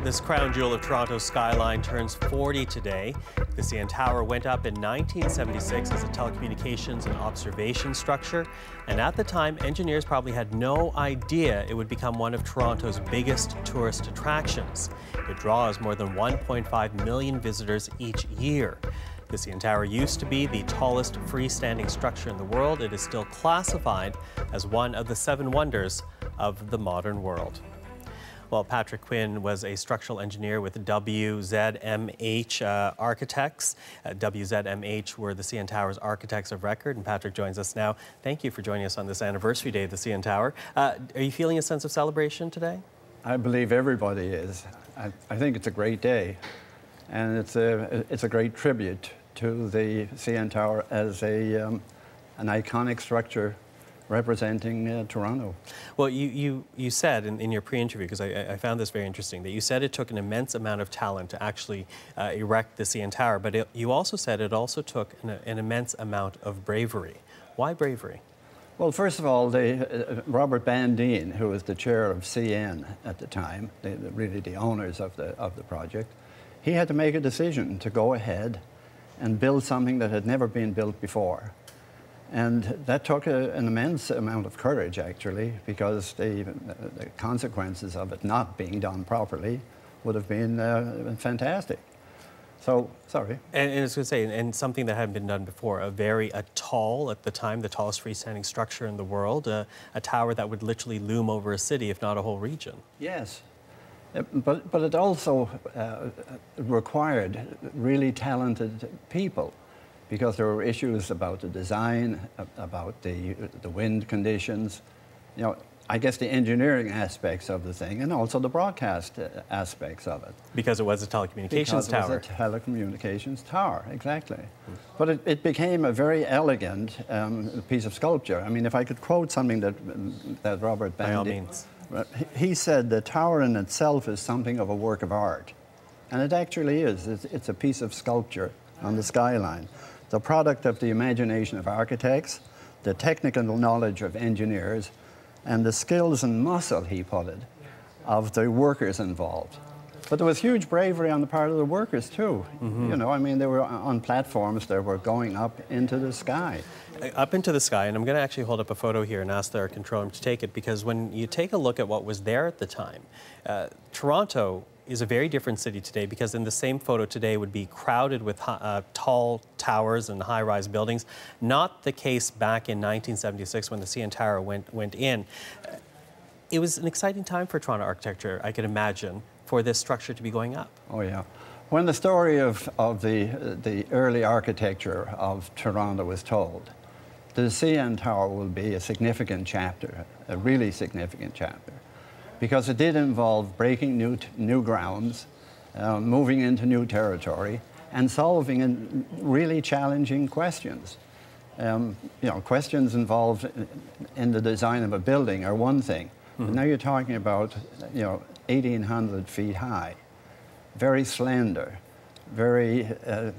This crown jewel of Toronto's skyline turns 40 today. The CN Tower went up in 1976 as a telecommunications and observation structure. And at the time, engineers probably had no idea it would become one of Toronto's biggest tourist attractions. It draws more than 1.5 million visitors each year. The CN Tower used to be the tallest freestanding structure in the world. It is still classified as one of the 7 wonders of the modern world. Well, Patrick Quinn was a structural engineer with WZMH Architects. WZMH were the CN Tower's architects of record, and Patrick joins us now. Thank you for joining us on this anniversary day of the CN Tower. Are you feeling a sense of celebration today? I believe everybody is. I think it's a great day, and it's a great tribute to the CN Tower as an iconic structure representing Toronto. Well, you said in your pre-interview, because I found this very interesting, that you said it took an immense amount of talent to actually erect the CN Tower, but you also said it also took an immense amount of bravery. Why bravery? Well, first of all, Robert Bandine, who was the chair of CN at the time, really the owners of the project, he had to make a decision to go ahead and build something that had never been built before. And that took an immense amount of courage, actually, because the consequences of it not being done properly would have been fantastic. So, sorry. And I was going to say, and something that hadn't been done before, a tall, at the time, the tallest freestanding structure in the world, a tower that would literally loom over a city, if not a whole region. Yes. But it also required really talented people, because there were issues about the design, about the wind conditions, you know, I guess the engineering aspects of the thing, and also the broadcast aspects of it. Because it was a telecommunications tower. It was a telecommunications tower, exactly. But it became a very elegant piece of sculpture. I mean, if I could quote something that Robert Bandine... By all means. He said the tower in itself is something of a work of art. And it actually is. It's a piece of sculpture on the skyline. The product of the imagination of architects, the technical knowledge of engineers, and the skills and muscle, he put it, of the workers involved. But there was huge bravery on the part of the workers, too. Mm-hmm. You know, I mean, they were on platforms that were going up into the sky. Up into the sky, and I'm going to actually hold up a photo here and ask our control room to take it, because when you take a look at what was there at the time, Toronto is a very different city today, because in the same photo today would be crowded with tall towers and high-rise buildings. Not the case back in 1976 when the CN Tower went in. It was an exciting time for Toronto architecture, I can imagine, for this structure to be going up. Oh, yeah. When the story of the early architecture of Toronto was told, the CN Tower will be a significant chapter, a really significant chapter, because it did involve breaking new grounds, moving into new territory, and solving really challenging questions. You know, questions involved in the design of a building are one thing. Mm-hmm. But now you're talking about, you know, 1,800 feet high, very slender, very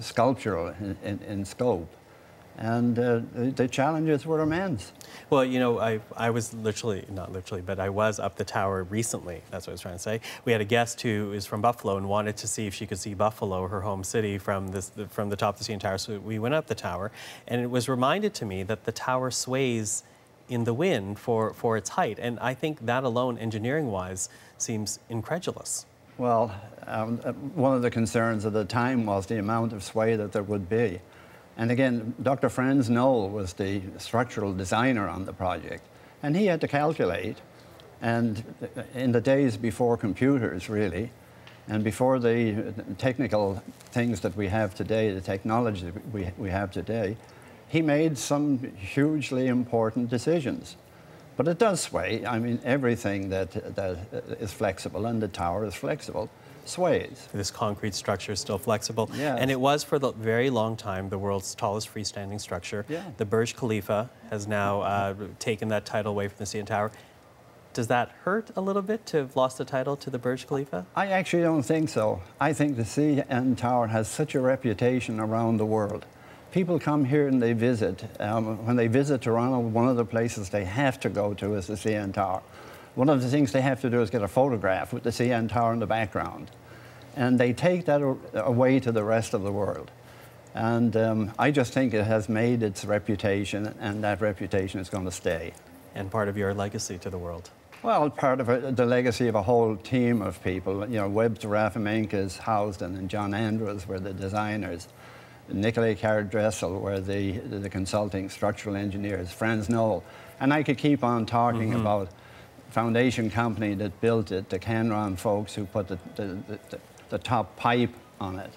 sculptural in scope. And the challenges were immense. Well, you know, I was not literally, but I was up the tower recently. That's what I was trying to say. We had a guest who is from Buffalo and wanted to see if she could see Buffalo, her home city, from the top of the CN Tower. So we went up the tower, and it was reminded to me that the tower sways in the wind for its height. And I think that alone, engineering-wise, seems incredulous. Well, one of the concerns at the time was the amount of sway that there would be. And again, Dr. Franz Knoll was the structural designer on the project, and he had to calculate. And in the days before computers, really, and before the technical things that we have today, the technology that we have today, he made some hugely important decisions. But it does sway. I mean, everything that is flexible, and the tower is flexible, sways. This concrete structure is still flexible. Yes. And it was for the very long time the world's tallest freestanding structure. Yeah. The Burj Khalifa has now taken that title away from the CN Tower. Does that hurt a little bit to have lost the title to the Burj Khalifa? I actually don't think so. I think the CN Tower has such a reputation around the world. People come here and they visit. When they visit Toronto, one of the places they have to go to is the CN Tower. one of the things they have to do is get a photograph with the CN Tower in the background. And they take that away to the rest of the world. And I just think it has made its reputation, and that reputation is going to stay. And part of your legacy to the world. Well, part of the legacy of a whole team of people. You know, Webster Raffamenka's Housden and John Andrews were the designers. Nicolai Card-Dressel were the consulting structural engineers. Franz Knoll. And I could keep on talking about foundation company that built it, the Canron folks who put the top pipe on it.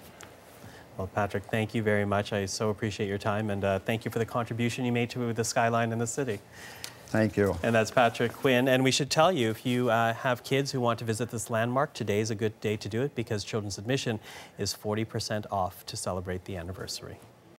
Well, Patrick, thank you very much. I so appreciate your time, and thank you for the contribution you made to the skyline in the city. Thank you. And that's Patrick Quinn. And we should tell you, if you have kids who want to visit this landmark, today is a good day to do it because children's admission is 40% off to celebrate the anniversary.